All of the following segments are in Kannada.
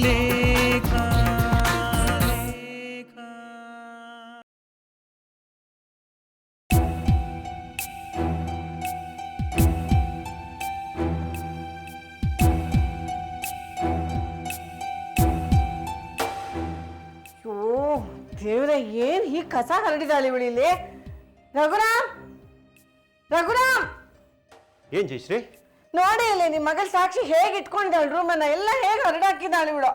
ಲೇಖ. ದೇವ್ರೆ, ಏನ್ ಹೀಗೆ ಕಸ ಹರಡಿದಾಳೆ ಇವಳಿಲ್ಲಿ. ರಘುರಾಮ್, ರಘುರಾಮ್, ಏನ್ ಜಯಶ್ರೀ? ನೋಡಿ ಇಲ್ಲಿ ನಿಮ್ಮ ಮಗಳ ಸಾಕ್ಷಿ ಹೇಗೆ ಇಟ್ಕೊಂಡಿದ್ದಾಳೆ ರೂಮನ್ನ, ಎಲ್ಲ ಹೇಗೆ ಹರಡಾಕಿದ್ದಾಳೆ ಇವಳು.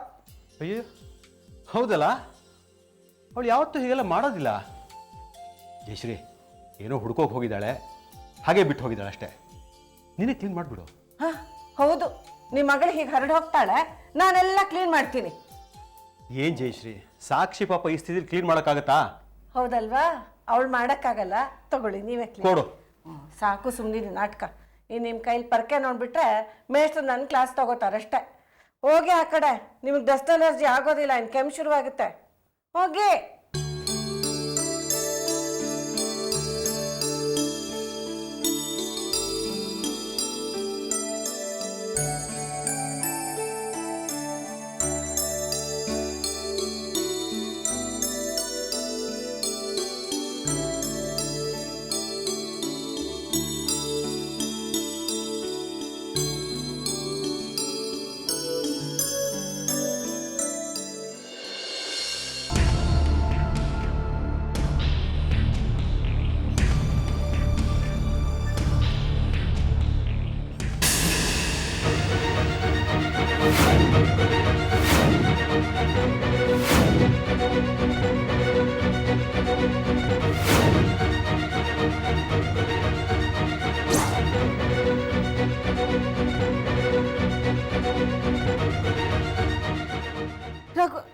ಅಯ್ಯೋ, ಹೌದಲ್ಲ, ಅವಳು ಯಾವತ್ತೂ ಹೀಗೆಲ್ಲ ಮಾಡೋದಿಲ್ಲ. ಜಯಶ್ರೀ ಏನೋ ಹುಡ್ಕೋಕೆ ಹೋಗಿದ್ದಾಳೆ, ಹಾಗೆ ಬಿಟ್ಟು ಹೋಗಿದ್ದಾಳೆ ಅಷ್ಟೇ. ನೀನೇ ಕ್ಲೀನ್ ಮಾಡಿಬಿಡು. ಹಾ ಹೌದು, ನಿಮ್ಮ ಮಗಳು ಹೀಗೆ ಹರಡು ಹೋಗ್ತಾಳೆ, ನಾನೆಲ್ಲ ಕ್ಲೀನ್ ಮಾಡ್ತೀನಿ. ಏನ್ ಜಯಶ್ರೀ, ಸಾಕ್ಷಿ ಪಾಪ ಈ ಸ್ಥಿತಿಲಿ ಕ್ಲೀನ್ ಮಾಡೋಕ್ಕಾಗತ್ತಾ? ಹೌದಲ್ವಾ, ಅವಳು ಮಾಡೋಕ್ಕಾಗಲ್ಲ. ತಗೊಳ್ಳಿ, ನೀವೇ ಕ್ಲೀನ್ ಕೊಡು. ಸಾಕು ಸುಮ್ಮನಿರಿ ನಾಟಕ. ಈ ನಿಮ್ಮ ಕೈಲಿ ಪರ್ಕೆ ನೋಡ್ಬಿಟ್ರೆ ಮೇಷ್ಟ್ರು ನನ್ನ ಕ್ಲಾಸ್ ತಗೋತಾರಷ್ಟೇ. ಹೋಗಿ ಆ ಕಡೆ, ನಿಮಗೆ ಡಸ್ಟ್ ಅಲರ್ಜಿ ಆಗೋದಿಲ್ಲ, ಇನ್ನು ಕೆಮ್ಮು ಶುರುವಾಗುತ್ತೆ. ಹೋಗಿ.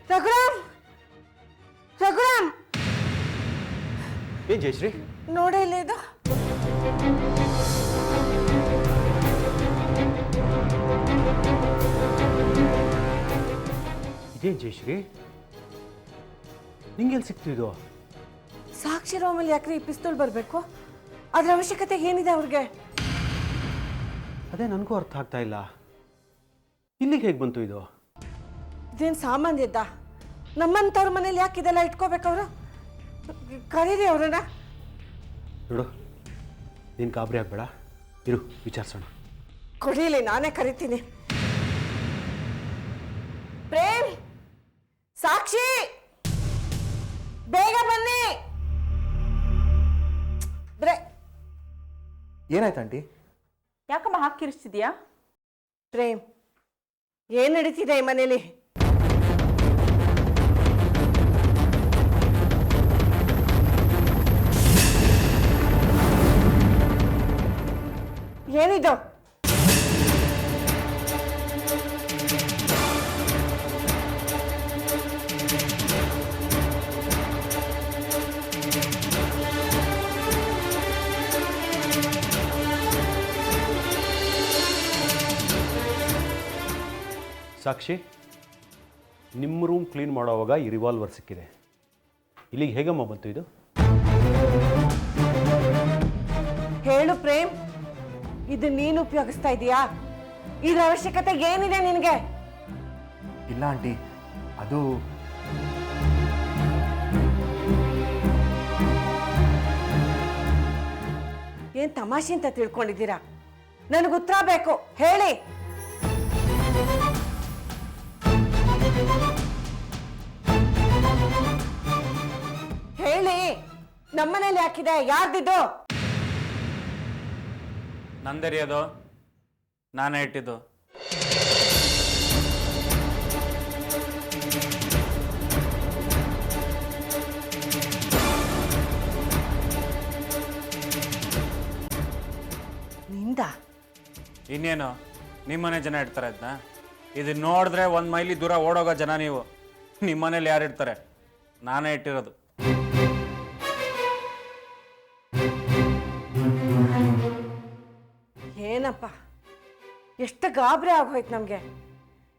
ರಘುರಾಮ್, ರಘುರಾಮ್, ಏನ್ ಜಯಶ್ರೀ? ನೋಡಿ ಇಲ್ಲಿ ಇದು. ಇದೇನ್ ಜಯಶ್ರೀ, ನಿಂಗೆಲ್ಲಿ ಸಿಕ್ತು ಇದು? ಸಾಕ್ಷಿ ರೂಮಲ್ಲಿ ಯಾಕ್ರಿ ಈ ಪಿಸ್ತೂಲ್ ಬರಬೇಕು? ಅದ್ರ ಅವಶ್ಯಕತೆ ಏನಿದೆ ಅವ್ರಿಗೆ? ಅದೇ ನನಗೂ ಅರ್ಥ ಆಗ್ತಾ ಇಲ್ಲ. ಇಲ್ಲಿಗೆ ಹೇಗೆ ಬಂತು ಇದು? ಇದೇನು ಸಾಮಾನ್ಯ ಇದ್ದ? ನಮ್ಮಂಥವ್ರ ಮನೇಲಿ ಯಾಕೆ ಇದೆಲ್ಲ ಇಟ್ಕೋಬೇಕವ್ರು? ಕರೀರಿ ಅವ್ರನ್ನ. ನೋಡು, ನೀನು ಗಾಬರಿ ಆಗಬೇಡ, ಇರು ವಿಚಾರಿಸೋಣ. ಕೊಡೀಲಿ, ನಾನೇ ಕರಿತೀನಿ. ಪ್ರೇಮ್, ಸಾಕ್ಷಿ, ಬೇಗ ಬನ್ನಿ. ಏನಾಯ್ತು ಆಂಟಿ? ಯಾಕಮ್ಮ ಹಾಕಿರಿಸ್ತಿದ್ಯಾ? ಪ್ರೇಮ್, ಏನ್ ನಡೀತಿದೆ ಈ ಮನೇಲಿ? ಏನಿದು? ಸಾಕ್ಷಿ, ನಿಮ್ಮ ರೂಮ್ ಕ್ಲೀನ್ ಮಾಡೋವಾಗ ಈ ರಿವಾಲ್ವರ್ ಸಿಕ್ಕಿದೆ. ಇಲ್ಲಿಗೆ ಹೇಗಮ್ಮ ಬಂತು ಇದು? ಹೇಳು ಪ್ರೇಮ್, ಇದು ನೀನು ಉಪಯೋಗಿಸ್ತಾ ಇದೀಯಾ? ಇದ್ರ ಅವಶ್ಯಕತೆ ಏನಿದೆ ನಿನಗೆ? ಇಲ್ಲ ಆಂಟಿ, ಅದು ಏನ್ ತಮಾಷೆ ಅಂತ ತಿಳ್ಕೊಂಡಿದ್ದೀರಾ? ನನಗೆ ಉತ್ತರ ಬೇಕು, ಹೇಳಿ. ಹೇಳಿ, ನಮ್ಮನೇಲಿ ಯಾಕಿದೆ? ಯಾರ್ದಿದ್ದು? ನಂದರಿ ಅದು, ನಾನೇ ಇಟ್ಟಿದ್ದು. ನಿಂದ? ಇನ್ನೇನು, ನಿಮ್ಮನೆ ಜನ ಇಡ್ತಾರೆ ಅದನ್ನ? ಇದನ್ನ ನೋಡಿದ್ರೆ 1 ಮೈಲಿ ದೂರ ಓಡೋಗೋ ಜನ ನೀವು. ನಿಮ್ಮನೇಲಿ ಯಾರು ಇಡ್ತಾರೆ? ನಾನೇ ಇಟ್ಟಿರೋದು. ಏನಪ್ಪ, ಎಷ್ಟು ಗಾಬರಿ ಆಗೋಯ್ತು ನಮ್ಗೆ.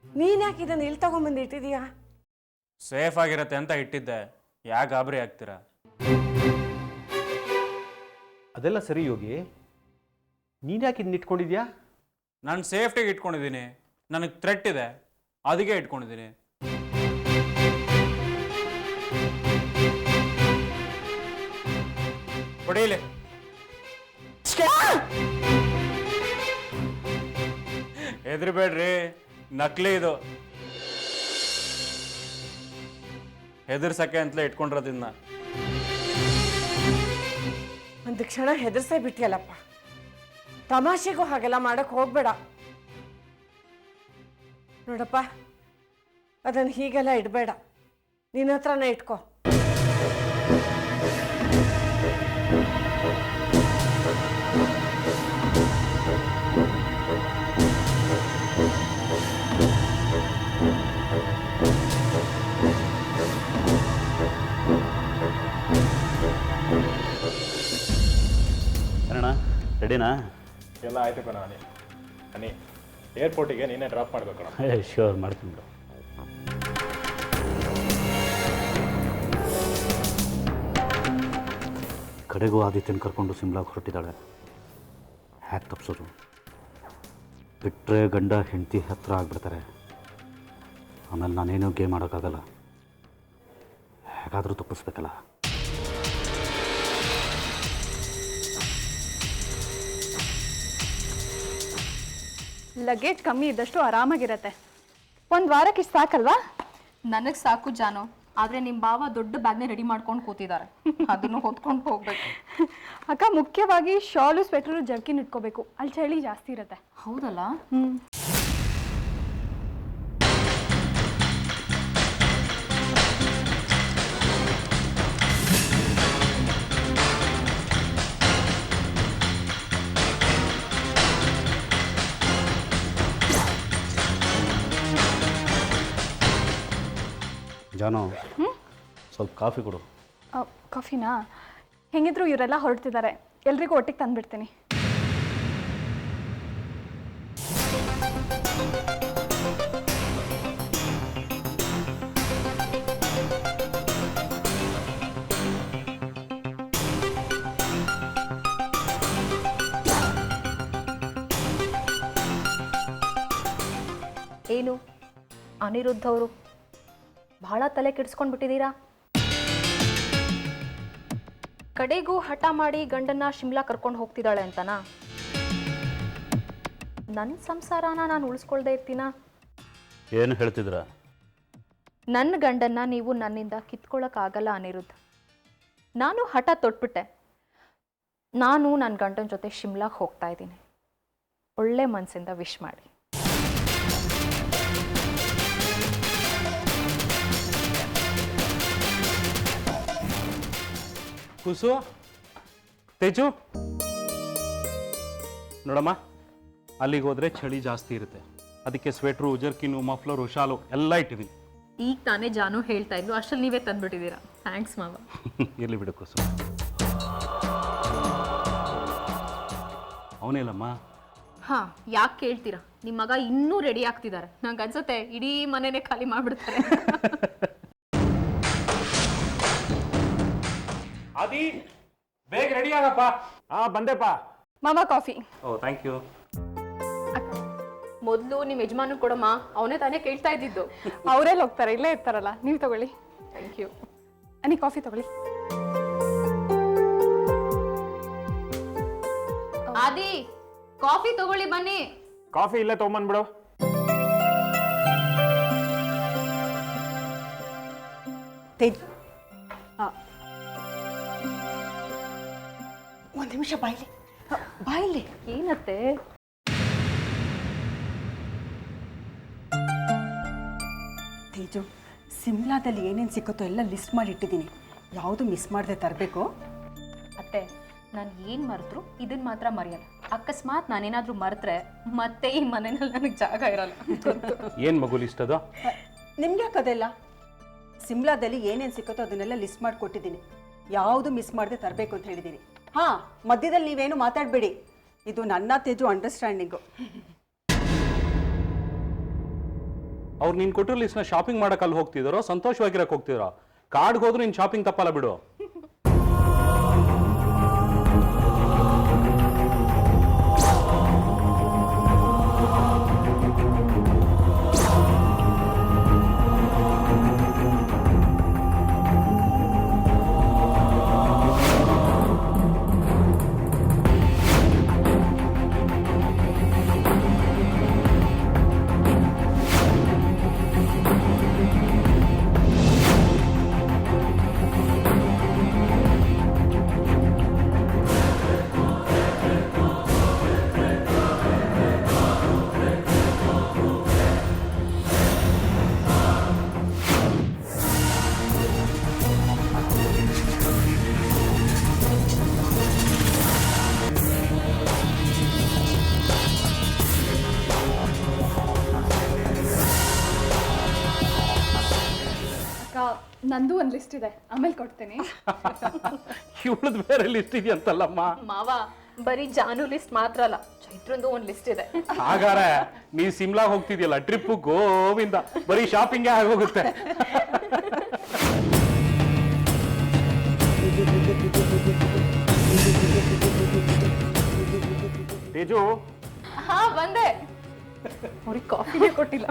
ನೀನ್ ಯಾಕೆ ಇದನ್ನ ಇಲ್ಲಿ ತಗೊಂಡ್ಬಂದು ಇಟ್ಟಿದೀಯಾ? ಸೇಫ್ ಆಗಿರತ್ತೆ ಅಂತ ಇಟ್ಟಿದ್ದೆ. ಯಾಕೆ ಗಾಬರಿ ಆಗ್ತೀರಾ? ಅದೆಲ್ಲ ಸರಿ ಯೋಗಿ, ನೀನು ಯಾಕೆ ಇದನ್ನ ಇಟ್ಕೊಂಡಿದ್ಯಾ? ನಾನು ಸೇಫ್ಟಿಗೆ ಇಟ್ಕೊಂಡಿದ್ದೀನಿ. ನನಗೆ ಥ್ರೆಟ್ ಇದೆ, ಅದಕ್ಕೆ ಇಟ್ಕೊಂಡಿದ್ದೀನಿ. ಹೊಡೆಯಲಿ. ಹೆದರ್ಬೇಡ್ರಿ, ನಕಲಿ ಇದು. ಹೆದರ್ಸಕ್ಕೆ ಅಂತಲೇ ಇಟ್ಕೊಂಡಿರೋದಿನ್ನ. ಒಂದು ಕ್ಷಣ ಹೆದರ್ಸೇ ಬಿಟ್ಟಿಯಲ್ಲಪ್ಪ. ತಮಾಷೆಗೂ ಹಾಗೆಲ್ಲ ಮಾಡಕ್ ಹೋಗ್ಬೇಡ ನೋಡಪ್ಪ. ಅದನ್ನು ಹೀಗೆಲ್ಲ ಇಡಬೇಡ, ನಿನ್ನ ಹತ್ರನೇ ಇಟ್ಕೋ. ಅಣ್ಣ ರೆಡಿನಾ? ಎಲ್ಲ ಆಯ್ತಪ್ಪ ಅನಿ ಏರ್ಪೋರ್ಟಿಗೆ ನೀನೇ ಡ್ರಾಪ್ ಮಾಡ್ಬೇಕು. ಶ್ಯೂರ್, ಮಾಡ್ತೀನಿ ಬಿಡು. ಕಡೆಗೂ ಆದಿತ್ಯನ ಕರ್ಕೊಂಡು ಸಿಮ್ಲಾಗೆ ಹೊರಟಿದ್ದಾಳೆ. ಹ್ಯಾಕ್ ತಪ್ಪಿಸೋದು? ಬಿಟ್ಟರೆ ಗಂಡ ಹೆಂಡತಿ ಹತ್ರ ಆಗಿಬಿಡ್ತಾರೆ. ಆಮೇಲೆ ನಾನೇನೂ ಗೇಮ್ ಮಾಡೋಕ್ಕಾಗಲ್ಲ. ಹೇಗಾದರೂ ತಪ್ಪಿಸ್ಬೇಕಲ್ಲ. ಲಗೇಜ್ ಕಮ್ಮಿ ಇದ್ದಷ್ಟು ಆರಾಮಾಗಿರತ್ತೆ. ಒಂದು ವಾರಕ್ಕೆ ಇಷ್ಟು ಸಾಕಲ್ವಾ? ನನಗೆ ಸಾಕು ಜಾನು, ಆದರೆ ನಿಮ್ಮ ಭಾವ ದೊಡ್ಡ ಬ್ಯಾಗ್ನ ರೆಡಿ ಮಾಡ್ಕೊಂಡು ಕೂತಿದ್ದಾರೆ. ಅದನ್ನು ಹೊತ್ಕೊಂಡು ಹೋಗ್ಬೇಕು. ಅಕ್ಕ, ಮುಖ್ಯವಾಗಿ ಶಾಲು, ಸ್ವೆಟ್ರು, ಜರ್ಕಿನ್ ಇಟ್ಕೋಬೇಕು. ಅಲ್ಲಿ ಚಳಿ ಜಾಸ್ತಿ ಇರುತ್ತೆ. ಹೌದಲ್ಲ? ಜಾನು, ಸ್ವಲ್ಪ ಕಾಫಿ ಕೊಡು. ಕಾಫಿನಾ? ಹೆಂಗಿದ್ರು ಇವರೆಲ್ಲ ಹೊರಡ್ತಿದ್ದಾರೆ, ಎಲ್ರಿಗೂ ಒಟ್ಟಿಗೆ ತಂದುಬಿಡ್ತೀನಿ. ಏನು ಅನಿರುದ್ಧ ಅವರು ಭಾಳ ತಲೆ ಕೆಡಿಸ್ಕೊಂಡು ಬಿಟ್ಟಿದ್ದೀರಾ? ಕಡೆಗೂ ಹಠ ಮಾಡಿ ಗಂಡನ್ನ ಶಿಮ್ಲಾ ಕರ್ಕೊಂಡು ಹೋಗ್ತಿದ್ದಾಳೆ ಅಂತನಾ? ನನ್ನ ಸಂಸಾರನ ನಾನು ಉಳಿಸ್ಕೊಳ್ದೇ ಇರ್ತೀನ? ಏನು ಹೇಳ್ತಿದ್ರ? ನನ್ನ ಗಂಡನ್ನ ನೀವು ನನ್ನಿಂದ ಕಿತ್ಕೊಳ್ಳೋಕ್ಕಾಗಲ್ಲ ಅನಿರುದ್ಧ. ನಾನು ಹಠ ತೊಟ್ಬಿಟ್ಟೆ. ನಾನು ನನ್ನ ಗಂಡನ ಜೊತೆ ಶಿಮ್ಲಾಗೆ ಹೋಗ್ತಾ ಇದ್ದೀನಿ. ಒಳ್ಳೆ ಮನಸ್ಸಿಂದ ವಿಶ್ ಮಾಡಿ. ಕುಸು, ತೇಜು, ನೋಡಮ್ಮ, ಅಲ್ಲಿಗೆ ಹೋದ್ರೆ ಚಳಿ ಜಾಸ್ತಿ ಇರುತ್ತೆ. ಅದಕ್ಕೆ ಸ್ವೆಟ್ರು, ಜರ್ಕಿನು, ಮಫ್ಲರು, ಶಾಲು ಎಲ್ಲ ಇಟ್ಟಿದ್ದೀನಿ. ಈಗ ತಾನೇ ಜಾನು ಹೇಳ್ತಾ ಇದ್ಲು, ಅಷ್ಟರಲ್ಲಿ ನೀವೇ ತಂದುಬಿಟ್ಟಿದ್ದೀರಾ. ಥ್ಯಾಂಕ್ಸ್ ಮಾವ. ಇರಲಿ ಬಿಡು ಕುಸು. ಅವನೇಲಮ್ಮ. ಹಾಂ, ಯಾಕೆ ಕೇಳ್ತೀರಾ? ನಿಮ್ಮ ಮಗ ಇನ್ನೂ ರೆಡಿ ಆಗ್ತಿದ್ದಾರೆ. ನಂಗೆ ಅನ್ಸುತ್ತೆ ಇಡೀ ಮನೆನೇ ಖಾಲಿ ಮಾಡಿಬಿಡ್ತಾರೆ. ಆದಿ, ಬೇಗ ರೆಡಿ ಆಗಪ್ಪ. ಬಂದೆಪ್ಪ. ಮಾಮ, ಕಾಫಿ. O, thank you. ಮೊದಲು ನಿಮ್ಮ ಯಜಮಾನ ಕೊಡಮ್ಮ, ಅವನೇ ತಾನೇ ಕೇಳ್ತಾ ಇದ್ದಿದ್ದು. ಅವರೆಲ್ಲ ಹೋಗ್ತಾರೆ, ಇಲ್ಲೇ ಇರ್ತಾರಲ್ಲ. ನೀವು ತಗೊಳ್ಳಿ. Thank you. ಅನಿ, ಕಾಫಿ ತಗೊಳ್ಳಿ. ಆದಿ, ಕಾಫಿ ತಗೊಳ್ಳಿ ಬನ್ನಿ. ಕಾಫಿ ಇಲ್ಲೇ ತೊಗೊಂಬಂದ್ಬಿಡು. ತೇಜ್, ಒಂದು ನಿಮಿಷ ಬಾಯ್ಲಿ, ಬಾಯ್ಲಿ. ಏನತ್ತೆ? ತೇಜು, ಸಿಮ್ಲಾದಲ್ಲಿ ಏನೇನು ಸಿಕ್ಕುತ್ತೋ ಎಲ್ಲ ಲಿಸ್ಟ್ ಮಾಡಿ ಇಟ್ಟಿದ್ದೀನಿ. ಯಾವುದು ಮಿಸ್ ಮಾಡದೆ ತರಬೇಕು. ಅತ್ತೆ, ನಾನು ಏನು ಮರೆತ್ರು ಇದನ್ನ ಮಾತ್ರ ಮರೆಯಲ್ಲ. ಅಕಸ್ಮಾತ್ ನಾನೇನಾದರೂ ಮರೆತ್ರೆ ಮತ್ತೆ ಈ ಮನೆಯಲ್ಲಿ ನನಗೆ ಜಾಗ ಇರಲ್ಲ. ಏನು ಮಗು ಲಿಸ್ಟ್ ಅದು? ನಿಮ್ಗೆ ಯಾಕದೆಲ್ಲ? ಸಿಮ್ಲಾದಲ್ಲಿ ಏನೇನು ಸಿಕ್ಕುತ್ತೋ ಅದನ್ನೆಲ್ಲ ಲಿಸ್ಟ್ ಮಾಡಿ ಕೊಟ್ಟಿದ್ದೀನಿ. ಯಾವುದು ಮಿಸ್ ಮಾಡದೆ ತರಬೇಕು ಅಂತ ಹೇಳಿದ್ದೀನಿ. ಹಾಂ, ಮಧ್ಯದಲ್ಲಿ ನೀವೇನು ಮಾತಾಡಬೇಡಿ. ಇದು ನನ್ನ ತೇಜು ಅಂಡರ್ಸ್ಟ್ಯಾಂಡಿಂಗು. ಅವ್ರು ನೀನು ಕೊಟ್ಟಿರೋ ಲಿಸ್ಟ್ನ ಶಾಪಿಂಗ್ ಮಾಡಕ್ಕೆ ಅಲ್ಲಿ ಹೋಗ್ತಿದ್ದಾರೋ, ಸಂತೋಷವಾಗಿರಕ್ಕೆ ಹೋಗ್ತಿದ್ದಾರೋ? ಕಾರ್ಡ್ಗೆ ಹೋದ್ರೂ ನೀನು ಶಾಪಿಂಗ್ ತಪ್ಪಲ್ಲ ಬಿಡು. ನಂದು ಒಂದು ಲಿಸ್ಟ್ ಇದೆ, ಆಮೇಲೆ ಕೊಡ್ತೀನಿ. ಇವಳದ್ ಬೇರೆ ಲಿಸ್ಟ್ ಇದೆಯಂತಲ್ಲಮ್ಮ. ಮಾವ ಬರೀ ಜಾನು ಲಿಸ್ಟ್ ಮಾತ್ರ ಅಲ್ಲ, ಚೈತ್ರಂದು ಒಂದು ಲಿಸ್ಟ್ ಇದೆ. ಹಾಗಾರೆ ನೀ ಸಿಮ್ಲಾ ಹೋಗ್ತಿದ್ಯಲ್ಲ, ಟ್ರಿಪ್ ಗೋವಿಂದ, ಬರೀ ಶಾಪಿಂಗೇ ಆಗೋಗುತ್ತೆ. ತೇಜು, ಹಾ ಬಂದೆ. ಅವ್ರಿಗೆ ಕಾಫಿನೇ ಕೊಟ್ಟಿಲ್ಲ.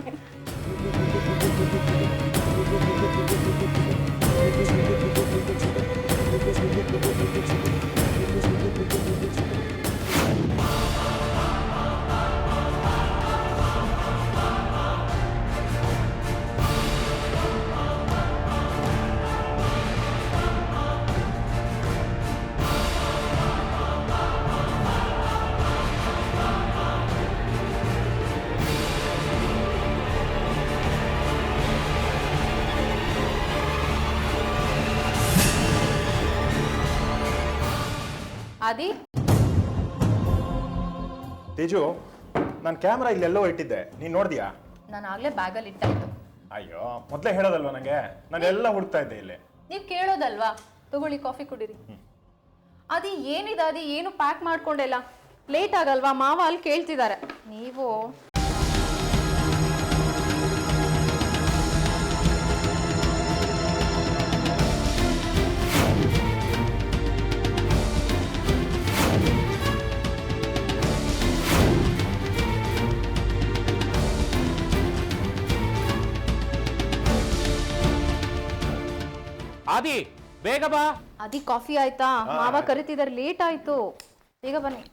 ಆದಿ, ತೇಜು, ನಾನು ಕ್ಯಾಮ್ರಾ ಇಲ್ಲೆಲ್ಲೋ ಇಟ್ಟಿದ್ದೆ, ನೀನು ನೋಡಿದ್ಯಾ? ನಾನು ಆಗ್ಲೇ ಬ್ಯಾಗಲ್ಲಿ ಇಟ್ಟಾಯ್ತು. ಅಯ್ಯೋ, ಮೊದಲೇ ಹೇಳೋದಲ್ವ ನನಗೆ? ನಾನೆಲ್ಲ ಹುಡುಕ್ತಾ ಇದ್ದೆ ಇಲ್ಲಿ. ನೀವು ಕೇಳೋದಲ್ವಾ? ತಗೊಳ್ಳಿ, ಕಾಫಿ ಕುಡೀರಿ. ಅದಿ ಏನಿದೆ ಅದಿ, ಏನು ಪ್ಯಾಕ್ ಮಾಡ್ಕೊಂಡೆಲ್ಲ? ಲೇಟ್ ಆಗಲ್ವಾ? ಮಾವ ಅಲ್ಲಿ ಕೇಳ್ತಿದ್ದಾರೆ. ನೀವು ಆದಿ, ಬೇಗ ಬಾ. ಅದಿ ಕಾಫಿ ಆಯ್ತಾ? ಮಾವ ಕರಿತಿದ್ದಾರೆ, ಲೇಟ್ ಆಯ್ತು, ಬೇಗ ಬನ್ನಿ.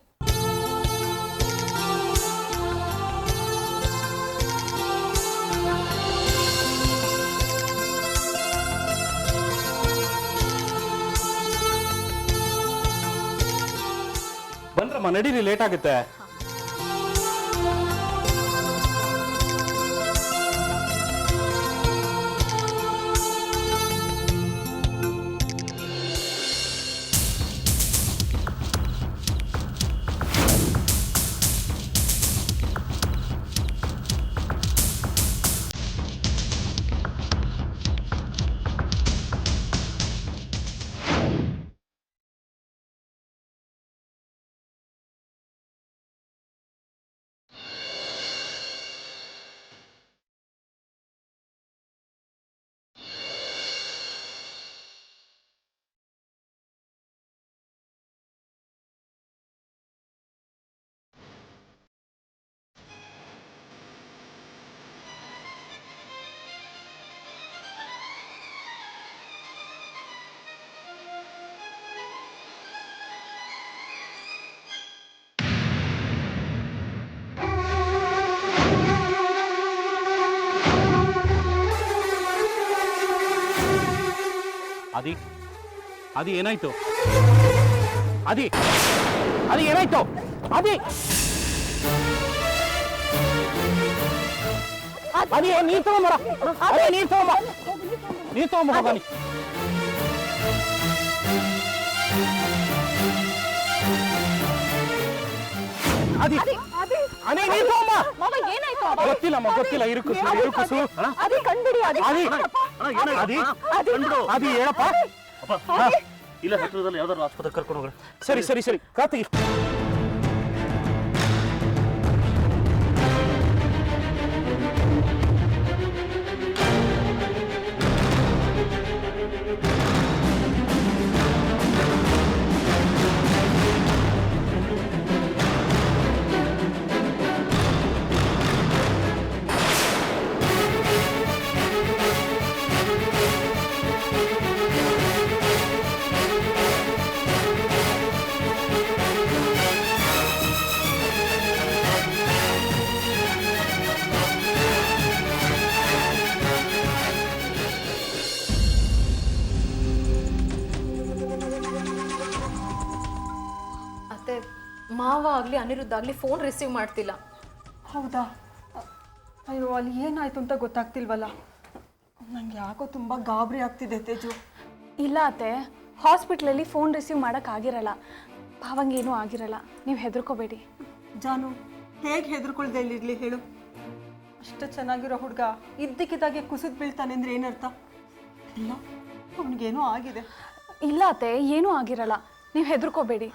ಬಂದ್ರಮ್ಮ, ನಡೀರಿ, ಲೇಟ್ ಆಗುತ್ತೆ. ಆದಿ, ಆದಿ ಏನಾಯ್ತು? ಆದಿ, ಆದಿ ಏನಾಯ್ತು? ಆದಿ, ಆದಿ ನೀರ್ ತಗೊಂಬರ, ಅದೇ ನೀರ್ ತಗೊಂಬ, ನೀರ್ ತಗೊಂಬ ಬನ್ನಿ. ಆದಿ, ಅದೇ ನೀರ್ ತಗೊಂಬ. ಮಾವ ಏನಾಯ್ತು? ಗೊತ್ತಿಲ್ಲಮ್ಮ, ಗೊತ್ತಿಲ್ಲ, ಇರುಕು ಇರುಕು. ಅದಿ ಕಂಡ್ಬಿಡಿ. ಆದಿ, ಆದಿ, ಆದಿ ಹೇಳಪ್ಪ. ಇಲ್ಲ, ಹತ್ತಿರದಲ್ಲಿ ಯಾವ್ದಾದ್ರು ಆಸ್ಪತ್ರೆ ಕರ್ಕೊಂಡು ಹೋಗ್ರಿ. ಸರಿ ಸರಿ ಸರಿ, ಕಾರ್ತಿಕ್. ಮಾವ ಆಗಲಿ ಅನಿರುದ್ಧ ಆಗಲಿ ಫೋನ್ ರಿಸೀವ್ ಮಾಡ್ತಿಲ್ಲ. ಹೌದಾ? ಅಯ್ಯೋ, ಅಲ್ಲಿ ಏನಾಯ್ತು ಅಂತ ಗೊತ್ತಾಗ್ತಿಲ್ವಲ್ಲ. ನಂಗೆ ಯಾಕೋ ತುಂಬ ಗಾಬರಿ ಆಗ್ತಿದೆ ತೇಜು. ಇಲ್ಲ ಅತ್ತೆ, ಹಾಸ್ಪಿಟ್ಲಲ್ಲಿ ಫೋನ್ ರಿಸೀವ್ ಮಾಡೋಕ್ಕಾಗಿರಲ್ಲ. ಭಾವಂಗೇನೂ ಆಗಿರಲ್ಲ, ನೀವು ಹೆದರ್ಕೋಬೇಡಿ. ಜಾನು, ಹೇಗೆ ಹೆದರ್ಕೊಳ್ದೆ ಇಲ್ಲಿರಲಿ ಹೇಳು? ಅಷ್ಟು ಚೆನ್ನಾಗಿರೋ ಹುಡುಗ ಇದ್ದಕ್ಕಿದ್ದಾಗೆ ಕುಸಿದು ಬೀಳ್ತಾನೆ ಅಂದರೆ ಏನರ್ಥ? ಇಲ್ಲ ಅವನಿಗೇನೋ ಆಗಿದೆ. ಇಲ್ಲ ಅತ್ತೆ, ಏನೂ ಆಗಿರಲ್ಲ, ನೀವು ಹೆದರ್ಕೋಬೇಡಿ.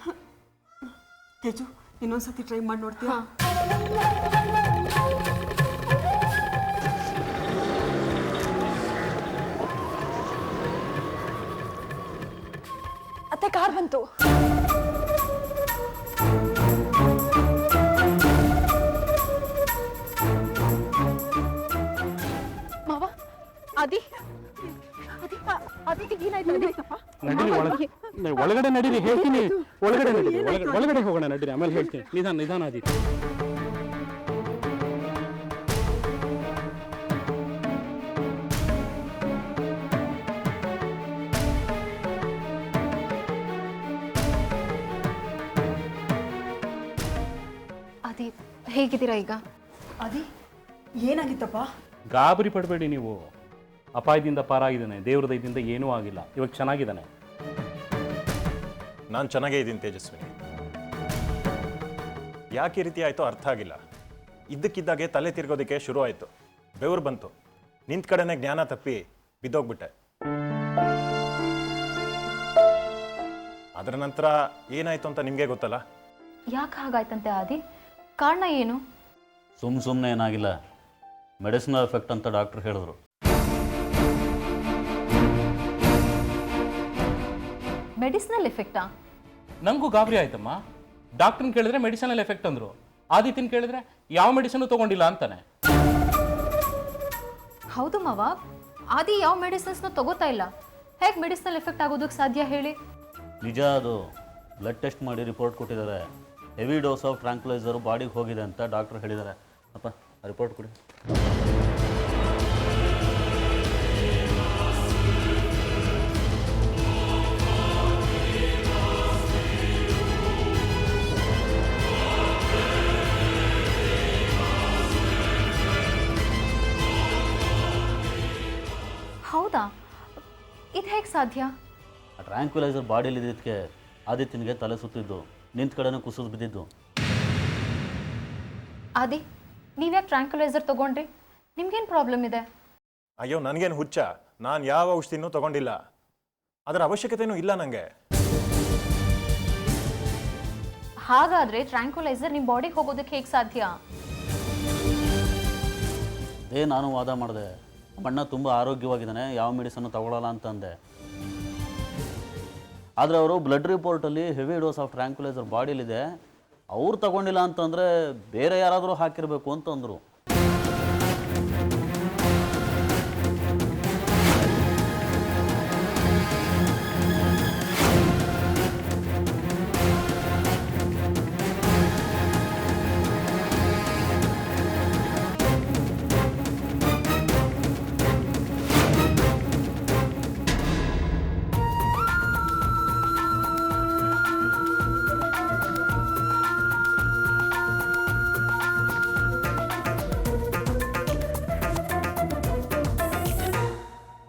ತೇಜು ಇನ್ನೊಂದ್ಸತಿ ಟ್ರೈ ಮಾಡಿ ನೋಡ್ತೀಯಾ? ಅತ್ತೆ, ಕಾರ್ ಬಂತು. ಮಾವ, ಆದಿ ಏನಾಯ್ತು? ನಡೀರಿ ಒಳಗಡೆ ನಡೀರಿ, ಹೇಳ್ತೀನಿ. ಒಳಗಡೆ ನಡೀರಿ, ಒಳಗಡೆ ಹೋಗೋಣ, ನಡೀರಿ, ಆಮೇಲೆ ಹೇಳ್ತೀನಿ. ನಿಧಾನ ಆದಿತ್ತು. ಅದಿ ಹೇಗಿದ್ದೀರಾ ಈಗ? ಅದಿ ಏನಾಗಿತ್ತಪ್ಪ? ಗಾಬರಿ ಪಡಬೇಡಿ ನೀವು. ಅಪಾಯದಿಂದ ಪಾರಾಗಿದ್ದಾನೆ, ದೇವ್ರ ದಯದಿಂದ ಏನೂ ಆಗಿಲ್ಲ. ಇವಾಗ ಚೆನ್ನಾಗಿದ್ದಾನೆ. ನಾನು ಚೆನ್ನಾಗೇ ಇದ್ದೀನಿ ತೇಜಸ್ವಿನಿ. ಯಾಕೆ ಈ ರೀತಿ ಆಯಿತೋ ಅರ್ಥ ಆಗಿಲ್ಲ. ಇದ್ದಕ್ಕಿದ್ದಾಗೆ ತಲೆ ತಿರ್ಗೋದಕ್ಕೆ ಶುರು ಆಯಿತು, ಬೆವರು ಬಂತು, ನಿಂತ ಕಡೆನೇ ಜ್ಞಾನ ತಪ್ಪಿ ಬಿದ್ದೋಗ್ಬಿಟ್ಟೆ. ಅದರ ನಂತರ ಏನಾಯಿತು ಅಂತ ನಿಮಗೆ ಗೊತ್ತಲ್ಲ. ಯಾಕೆ ಹಾಗಾಯ್ತಂತೆ ಆದಿ? ಕಾರಣ ಏನು? ಸುಮ್ಮನೆ ಏನಾಗಿಲ್ಲ, ಮೆಡಿಸಿನಲ್ ಎಫೆಕ್ಟ್ ಅಂತ ಡಾಕ್ಟ್ರು ಹೇಳಿದ್ರು. ಮೆಡಿಸಿನಲ್ ಎಫೆಕ್ಟಾ? ನನಗೂ ಗಾಬರಿ ಆಯ್ತಮ್ಮ. ಡಾಕ್ಟ್ರನ್ನ ಕೇಳಿದ್ರೆ ಮೆಡಿಸಿನಲ್ ಎಫೆಕ್ಟ್ ಅಂದರು. ಆದಿತ್ಯನ ಕೇಳಿದ್ರೆ ಯಾವ ಮೆಡಿಸಿನ್ ತಗೊಂಡಿಲ್ಲ ಅಂತಾನೆ. ಹೌದು ಮಾವ, ಆದಿ ಯಾವ ಮೆಡಿಸಿನ್ಸ್ನ ತಗೋತಾ ಇಲ್ಲ. ಹೇಗೆ ಮೆಡಿಸಿನಲ್ ಎಫೆಕ್ಟ್ ಆಗೋದಕ್ಕೆ ಸಾಧ್ಯ ಹೇಳಿ? ನಿಜ, ಅದು ಬ್ಲಡ್ ಟೆಸ್ಟ್ ಮಾಡಿ ರಿಪೋರ್ಟ್ ಕೊಟ್ಟಿದ್ದಾರೆ. ಹೆವಿ ಡೋಸ್ ಆಫ್ ಟ್ರಾಂಕ್ಯುಲೈಸರ್ ಬಾಡಿಗೆ ಹೋಗಿದೆ ಅಂತ ಡಾಕ್ಟ್ರು ಹೇಳಿದ್ದಾರೆ. ಅಪ್ಪ ರಿಪೋರ್ಟ್ ಕೊಡಿ. ಹೌದಾ? ಇದು ಹೇಗೆ ಸಾಧ್ಯ? ಆ ಟ್ರಾಂಕ್ಯುಲೈಸರ್ ಬಾಡಿಯಲ್ಲಿ ಇದ್ದಿದ್ದಕ್ಕೆ ಆದಿತ್ಯನಿಗೆ ತಲೆ ಸುತ್ತಿದ್ದು, ನಿಂತ ಕಡೆನೇ ಕುಸಿದು ಬಿದ್ದಿದ್ದು. ಆದಿ, ನೀವ್ಯಾಕೆ ಟ್ರಾಂಕ್ಯುಲೈಸರ್ ತಗೊಂಡ್ರಿ? ನಿಮ್ಗೇನು ಪ್ರಾಬ್ಲಮ್ ಇದೆ? ಅಯ್ಯೋ ನನಗೇನು ಹುಚ್ಚ, ನಾನು ಯಾವ ಔಷಧಿನೂ ತಗೊಂಡಿಲ್ಲ, ಅದರ ಅವಶ್ಯಕತೆಯೂ ಇಲ್ಲ ನನಗೆ. ಹಾಗಾದರೆ ಟ್ರಾಂಕ್ಯುಲೈಸರ್ ನಿಮ್ಮ ಬಾಡಿಗೆ ಹೋಗೋದಕ್ಕೆ ಹೇಗೆ ಸಾಧ್ಯ? ಅದೇ ನಾನು ವಾದ ಮಾಡಿದೆ. ಅಣ್ಣ ತುಂಬ ಆರೋಗ್ಯವಾಗಿದ್ದಾನೆ, ಯಾವ ಮೆಡಿಸನ್ನು ತಗೊಳ್ಳಲ್ಲ ಅಂತಂದೆ. ಆದರೆ ಅವರು ಬ್ಲಡ್ ರಿಪೋರ್ಟಲ್ಲಿ ಹೆವಿ ಡೋಸ್ ಆಫ್ ಟ್ರಾಂಕ್ಯುಲೈಸರ್ ಬಾಡಿಲಿದೆ, ಅವ್ರು ತಗೊಂಡಿಲ್ಲ ಅಂತಂದರೆ ಬೇರೆ ಯಾರಾದರೂ ಹಾಕಿರಬೇಕು ಅಂತಂದರು.